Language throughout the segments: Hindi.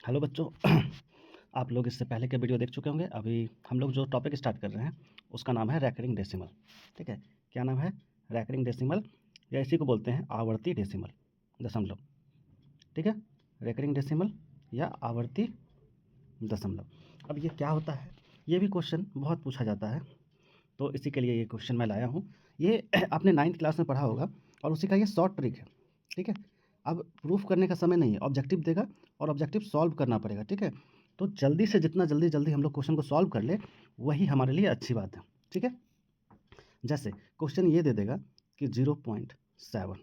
हेलो बच्चों। आप लोग इससे पहले के वीडियो देख चुके होंगे। अभी हम लोग जो टॉपिक स्टार्ट कर रहे हैं उसका नाम है रैकरिंग डेसिमल। ठीक है, क्या नाम है? रैकरिंग डेसिमल, या इसी को बोलते हैं आवर्ती डेसिमल, दशमलव। ठीक है, रैकरिंग डेसिमल या आवर्ती दशमलव। अब ये क्या होता है, ये भी क्वेश्चन बहुत पूछा जाता है, तो इसी के लिए ये क्वेश्चन मैं लाया हूँ। ये आपने 9th क्लास में पढ़ा होगा और उसी का ये शॉर्ट ट्रिक है। ठीक है, अब प्रूफ करने का समय नहीं है, ऑब्जेक्टिव देगा और ऑब्जेक्टिव सॉल्व करना पड़ेगा। ठीक है, तो जल्दी से जितना जल्दी जल्दी हम लोग क्वेश्चन को सॉल्व कर ले वही हमारे लिए अच्छी बात है। ठीक है, जैसे क्वेश्चन ये दे देगा कि 0.7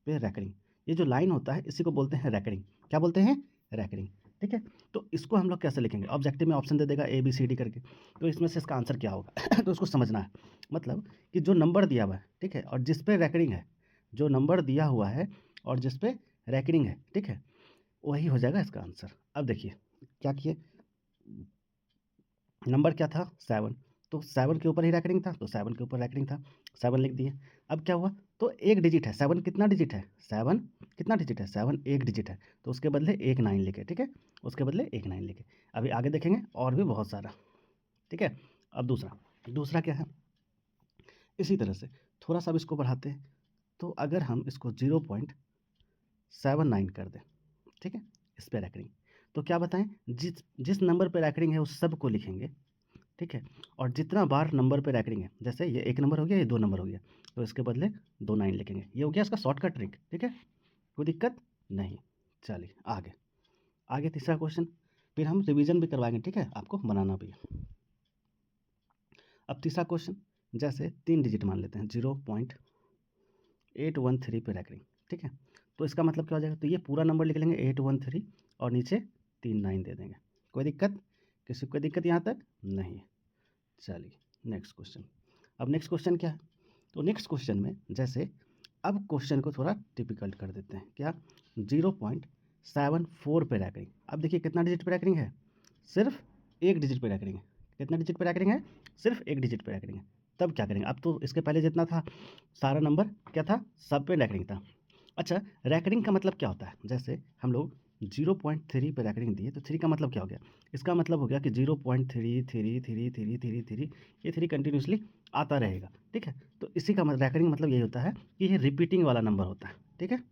पे रैकरिंग, ये जो लाइन होता है इसी को बोलते हैं रैकरिंग। क्या बोलते हैं? रैकरिंग। ठीक है, तो इसको हम लोग कैसे लिखेंगे? ऑब्जेक्टिव में ऑप्शन दे देगा ABCD करके, तो इसमें से इसका आंसर क्या होगा? तो उसको समझना है। मतलब कि जो नंबर दिया हुआ है, ठीक है, और जिस पे रैकरिंग है, जो नंबर दिया हुआ है और जिस पे रैकरिंग है, ठीक है, वही हो जाएगा इसका आंसर। अब देखिए क्या किए, नंबर क्या था? 7, तो 7 के ऊपर ही रैकरिंग था, तो 7 के ऊपर रैकरिंग था, 7 लिख दिए। अब क्या हुआ, तो एक डिजिट है 7, कितना डिजिट है 7, कितना डिजिट है 7, एक डिजिट है, तो उसके बदले एक 9 लिखे। ठीक है, उसके बदले एक 9 लिखे। अभी आगे देखेंगे और भी बहुत सारा। ठीक है, अब दूसरा, दूसरा क्या है, इसी तरह से थोड़ा सा अब इसको बढ़ाते हैं। तो अगर हम इसको 0.79 कर दें, ठीक है, इस पे रैकरिंग, तो क्या बताएं, जिस जिस नंबर पे रैकरिंग है उस सब को लिखेंगे। ठीक है, और जितना बार नंबर पे रैकरिंग है, जैसे ये 1 नंबर हो गया, ये 2 नंबर हो गया, तो इसके बदले 2 9 लिखेंगे। ये हो गया इसका शॉर्टकट ट्रिक। ठीक है, कोई दिक्कत नहीं। चलिए आगे, आगे तीसरा क्वेश्चन, फिर हम रिवीजन भी करवाएंगे। ठीक है, आपको बनाना भी है। अब तीसरा क्वेश्चन, जैसे 3 डिजिट मान लेते हैं, 0.813 पे रैकरिंग। ठीक है, तो इसका मतलब क्या हो जाएगा, तो ये पूरा नंबर लिख लेंगे 813 और नीचे 3 9 दे देंगे। कोई दिक्कत? किसी को कोई दिक्कत यहाँ तक नहीं है? चलिए नेक्स्ट क्वेश्चन। अब नेक्स्ट क्वेश्चन क्या है, तो नेक्स्ट क्वेश्चन में जैसे अब क्वेश्चन को थोड़ा डिफिकल्ट कर देते हैं। क्या? 0.74 पे रैकरिंग। अब देखिए कितना डिजिट पे रैकरिंग है, सिर्फ एक डिजिट पे रैकरिंग है। कितना डिजिट पे रैकरिंग है? सिर्फ एक डिजिट पे रैकरिंग है। तब क्या करेंगे, अब तो इसके पहले जितना था सारा नंबर क्या था, सब पे रैकरिंग था। अच्छा, रैकरिंग का मतलब क्या होता है, जैसे हम लोग 0.3 पे रैकरिंग दिए, तो 3 का मतलब क्या हो गया, इसका मतलब हो गया कि 0.3333333, ये 3 कंटिन्यूसली आता रहेगा। ठीक है, तो इसी का रैकरिंग मतलब यही होता है कि ये रिपीटिंग वाला नंबर होता है। ठीक है,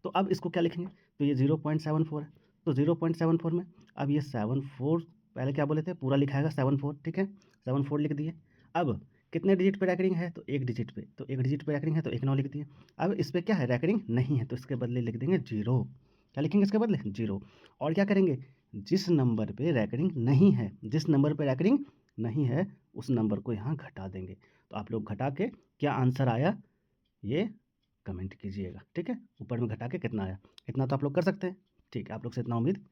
तो अब इसको क्या लिखेंगे, तो ये 0.74 है, तो 0.74 में अब ये 74, पहले क्या बोले थे, पूरा लिखाएगा 74। ठीक है, 74 लिख दिए। अब कितने डिजिट पे रैकरिंग है, तो एक डिजिट पे, तो एक डिजिट पे रैकरिंग है तो एक 9 लिख दिए। अब इस पर क्या है, रैकरिंग नहीं है, तो इसके बदले लिख देंगे 0। क्या लिखेंगे इसके बदले? 0। और क्या करेंगे, जिस नंबर पे रैकरिंग नहीं है, जिस नंबर पे रैकरिंग नहीं है उस नंबर को यहाँ घटा देंगे। तो आप लोग घटा के क्या आंसर आया ये कमेंट कीजिएगा। ठीक है, ऊपर में घटा के कितना आया, इतना तो आप लोग कर सकते हैं। ठीक है, आप लोग से इतना उम्मीद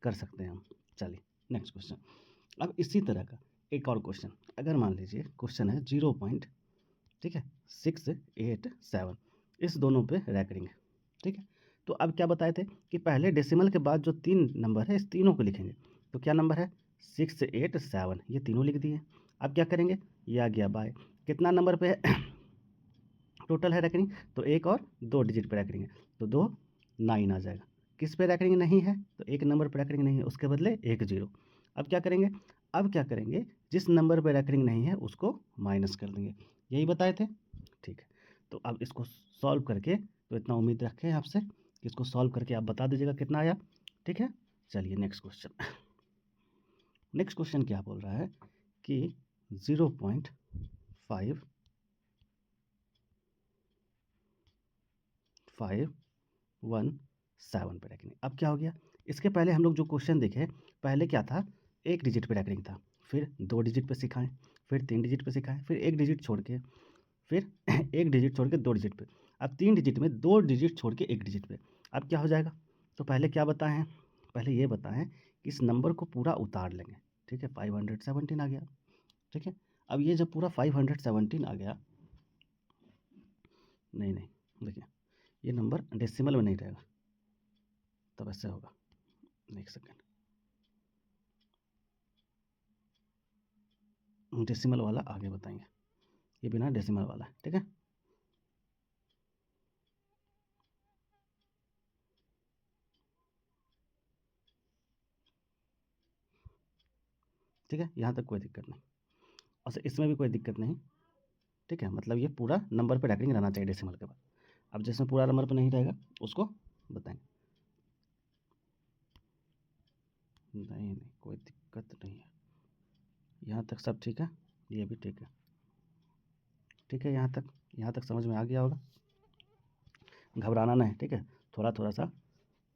कर सकते हैं हम। चलिए नेक्स्ट क्वेश्चन। अब इसी तरह का एक और क्वेश्चन, अगर मान लीजिए क्वेश्चन है 0 पॉइंट, ठीक है, 687, इस दोनों पे रैकरिंग है। ठीक है, तो अब क्या बताए थे कि पहले डेसिमल के बाद जो 3 नंबर है इस तीनों को लिखेंगे। तो क्या नंबर है, 687, ये तीनों लिख दिए। अब क्या करेंगे, ये आ गया बाय, कितना नंबर पे है टोटल है रैकरिंग, तो एक और 2 डिजिट पे रैकरिंग है, तो 2 9 आ जाएगा। किस पे रैकरिंग नहीं है, तो एक नंबर पे रैकरिंग नहीं है, उसके बदले एक 0। अब क्या करेंगे, अब क्या करेंगे, जिस नंबर पे रैकरिंग नहीं है उसको माइनस कर देंगे। यही बताए थे। ठीक है, तो अब इसको सॉल्व करके, तो इतना उम्मीद रखें आपसे कि इसको सॉल्व करके आप बता दीजिएगा कितना आया। ठीक है, चलिए नेक्स्ट क्वेश्चन। नेक्स्ट क्वेश्चन क्या बोल रहा है कि 0.5 517 पे रैकरिंग। अब क्या हो गया, इसके पहले हम लोग जो क्वेश्चन देखे, पहले क्या था, एक डिजिट पे रैकरिंग था, फिर 2 डिजिट पे सिखाएं, फिर 3 डिजिट पे सिखाएं, फिर एक डिजिट छोड़ के, फिर एक डिजिट छोड़ के 2 डिजिट पे, अब 3 डिजिट में 2 डिजिट छोड़ के एक डिजिट पे। अब क्या हो जाएगा, तो पहले क्या बताएं, पहले ये बताएं कि इस नंबर को पूरा उतार लेंगे। ठीक है, 517 आ गया। ठीक है, अब ये जब पूरा 517 आ गया, नहीं नहीं, देखिए ये नंबर डेसिमल में नहीं रहेगा, तब ऐसे होगा। एक सेकेंड, डेसिमल वाला आगे बताएंगे, ये बिना डेसिमल वाला है। ठीक है, ठीक है, यहाँ तक कोई दिक्कत नहीं, और इसमें भी कोई दिक्कत नहीं, ठीक है। मतलब ये पूरा नंबर पे रैकरिंग रहना चाहिए डेसिमल के बाद। अब जिसमें पूरा नंबर पे नहीं रहेगा उसको बताएंगे। नहीं कोई दिक्कत नहीं है, यहाँ तक सब ठीक है, ये भी ठीक है, ठीक है। यहाँ तक समझ में आ गया होगा, घबराना नहीं, ठीक है। थोड़ा थोड़ा सा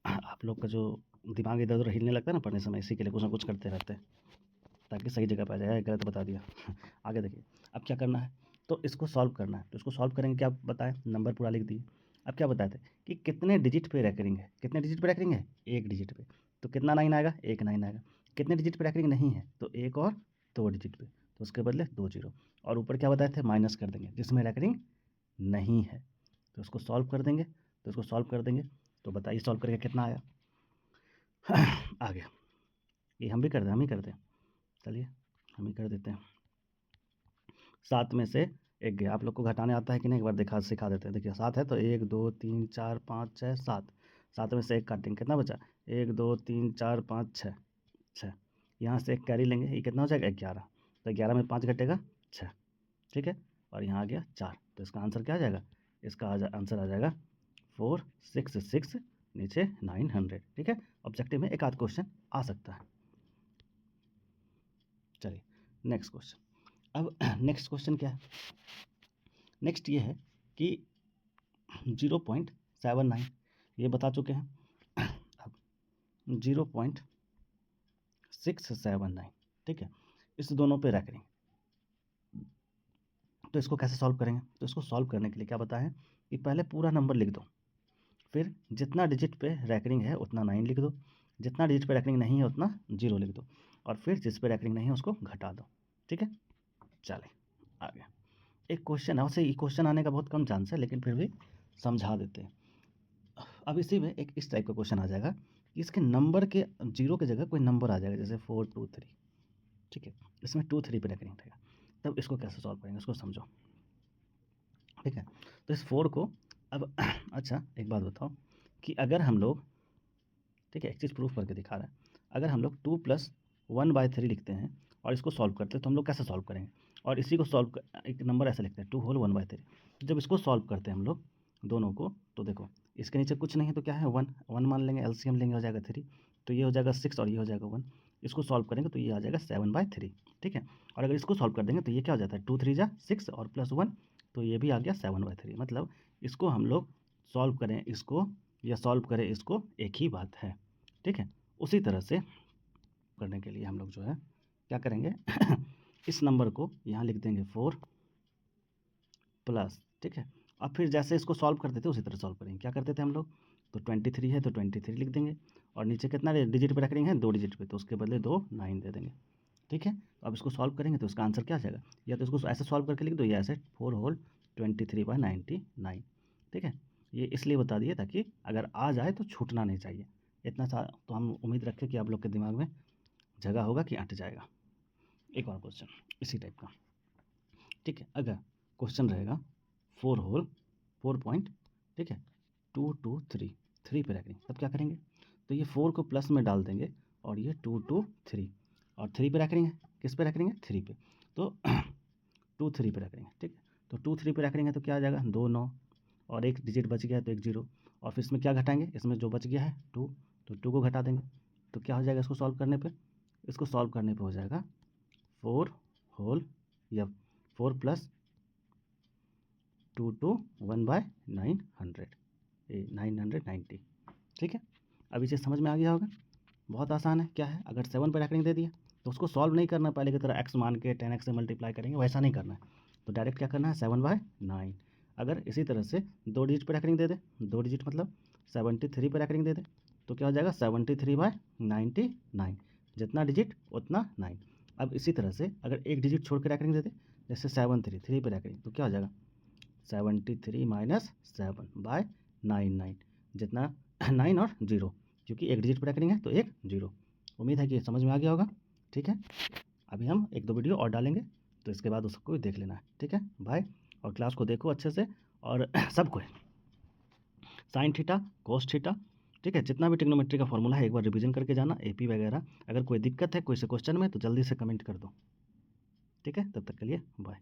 आप लोग का जो दिमाग इधर उधर हिलने लगता है ना पढ़ने समय, इसी के लिए कुछ ना कुछ करते रहते हैं ताकि सही जगह पर आ जाए। गलत बता दिया आगे देखिए, अब क्या करना है, तो इसको सॉल्व करना है। तो इसको सॉल्व करेंगे, क्या बताएं, नंबर पूरा लिख दिए। अब क्या बताए थे कि कितने डिजिट पे रैकरिंग है, कितने डिजिट पे रैकरिंग है, एक डिजिट पे, तो कितना 9 आएगा, एक 9 आएगा। कितने डिजिट पे रैकरिंग नहीं है, तो एक और 2 डिजिट पे, तो उसके बदले 2 जीरो, और ऊपर क्या बताए थे, माइनस कर देंगे जिसमें रैकरिंग नहीं है। तो इसको सॉल्व कर देंगे, तो बताइए सॉल्व करके कितना आया आ गया। ये हम भी कर दें, हम ही कर दें, चलिए हम ही कर देते हैं। 7 में से एक गया, आप लोग को घटाने आता है कि नहीं, एक बार सिखा देते हैं। देखिए 7 है तो 1 2 3 4 5 6 7, 7 में से एक काटेंगे, कितना बचा, 1 2 3 4 5 6, 6। यहाँ से एक कैरी लेंगे, ये कितना हो जाएगा, 11। तो 11 में 5 घटेगा 6, ठीक है। और यहाँ आ गया 4, तो इसका आंसर क्या आ जाएगा, इसका आंसर आ जाएगा 466, नीचे 900, ठीक है। ऑब्जेक्टिव में एक आध क्वेश्चन आ सकता है। चलिए नेक्स्ट क्वेश्चन। अब नेक्स्ट क्वेश्चन क्या है, नेक्स्ट ये है कि 0.79 ये बता चुके हैं, अब 0.679, ठीक है। इस दोनों पे रैकरिंग, तो इसको कैसे सॉल्व करेंगे, तो इसको सॉल्व करने के लिए क्या बताया है कि पहले पूरा नंबर लिख दो, फिर जितना डिजिट पे रैकरिंग है उतना 9 लिख दो, जितना डिजिट पे रैकरिंग नहीं है उतना 0 लिख दो, और फिर जिस पे रैकरिंग नहीं है उसको घटा दो, ठीक है। चले आगे, एक क्वेश्चन है, वैसे ये क्वेश्चन आने का बहुत कम चांस है, लेकिन फिर भी समझा देते हैं। अब इसी में एक इस टाइप का क्वेश्चन आ जाएगा कि इसके नंबर के 0 की जगह कोई नंबर आ जाएगा, जैसे 4 2 3, ठीक है। इसमें 2 3 पे रैकरिंग रहेगा, तब इसको कैसे सॉल्व करेंगे उसको समझो, ठीक है। तो इस 4 को अब अच्छा एक बात बताओ कि अगर हम लोग, ठीक है, एक चीज़ प्रूफ करके दिखा रहा है, अगर हम लोग 2 + 1/3 लिखते हैं और इसको सॉल्व करते हैं तो हम लोग कैसे सॉल्व करेंगे, और इसी को सॉल्व एक नंबर ऐसे लिखते हैं 2 होल 1/3। जब इसको सॉल्व करते हैं हम लोग दोनों को, तो देखो इसके नीचे कुछ नहीं है तो क्या है 1 1 मान लेंगे, एलसीएम लेंगे, हो जाएगा 3, तो ये हो जाएगा 6 और ये हो जाएगा 1। इसको सॉल्व करेंगे तो ये आ जाएगा 7/3, ठीक है। और अगर इसको सॉल्व कर देंगे तो ये क्या हो जाता है 2 3 जा 6 और +1, तो ये भी आ गया 7/3। मतलब इसको हम लोग सॉल्व करें इसको या सॉल्व करें इसको, एक ही बात है, ठीक है। उसी तरह से करने के लिए हम लोग जो है क्या करेंगे इस नंबर को यहाँ लिख देंगे 4 प्लस, ठीक है। अब फिर जैसे इसको सॉल्व करते थे उसी तरह सॉल्व करेंगे, क्या करते थे हम लोग, तो 23 है तो 23 लिख देंगे, और नीचे कितना डिजिट पे रखेंगे, 2 डिजिट पे, तो उसके बदले 2 9 दे देंगे, ठीक है। तो अब इसको सॉल्व करेंगे तो इसका आंसर क्या आ जाएगा, या तो इसको ऐसे सॉल्व करके लिख दो या ऐसे 4 होल 23/99, ठीक है। ये इसलिए बता दिए ताकि अगर आ जाए तो छूटना नहीं चाहिए, इतना सा तो हम उम्मीद रखें कि आप लोग के दिमाग में जगह होगा कि अट जाएगा। एक और क्वेश्चन इसी टाइप का, ठीक है। अगर क्वेश्चन रहेगा 4 होल 4 पॉइंट, ठीक है, 2 2 3 3 पे रखेंगे, तब क्या करेंगे, तो ये 4 को प्लस में डाल देंगे और ये 2 2 3 और 3 पे रखेंगे, किस पे रखेंगे 3 पे, तो 2 3 पे रखेंगे, ठीक है। तो 2 3 पे रखेंगे तो क्या आ जाएगा 2 9, और एक डिजिट बच गया तो एक 0, और फिर इसमें क्या घटाएंगे, इसमें जो बच गया है 2, तो 2 को घटा देंगे, तो क्या हो जाएगा इसको सॉल्व करने पे, इसको सॉल्व करने पे हो जाएगा 4 होल या 4 + 2 2 1/900, 990, ठीक है। अब इसे समझ में आ गया होगा, बहुत आसान है। क्या है, अगर 7 पे रैकरिंग दे दिया तो उसको सॉल्व नहीं करना पहले की तरह x मान के 10x से मल्टीप्लाई करेंगे, वैसा नहीं करना है, तो डायरेक्ट क्या करना है 7/9। अगर इसी तरह से 2 डिजिट पे रैकरिंग दे दे, 2 डिजिट मतलब 73 पे रैकरिंग दे दे, तो क्या हो जाएगा 73/99, जितना डिजिट उतना 9। अब इसी तरह से अगर एक डिजिट छोड़ के रैकरिंग दे दे, जैसे 73 पे रैकरिंग, तो क्या हो जाएगा 73 - 7/99, जितना 9 और 0, क्योंकि एक डिजिट पे रैकरिंग है तो एक 0। उम्मीद है कि समझ में आ गया होगा, ठीक है। अभी हम 1 2 वीडियो और डालेंगे तो इसके बाद उसको देख लेना है, ठीक है। बाय, और क्लास को देखो अच्छे से, और सबको साइन थीटा कोस थीटा, ठीक है, जितना भी ट्रिग्नोमेट्री का फॉर्मूला है एक बार रिवीजन करके जाना, एपी वगैरह। अगर कोई दिक्कत है कोई से क्वेश्चन में तो जल्दी से कमेंट कर दो। ठीक है, तब तक के लिए बाय।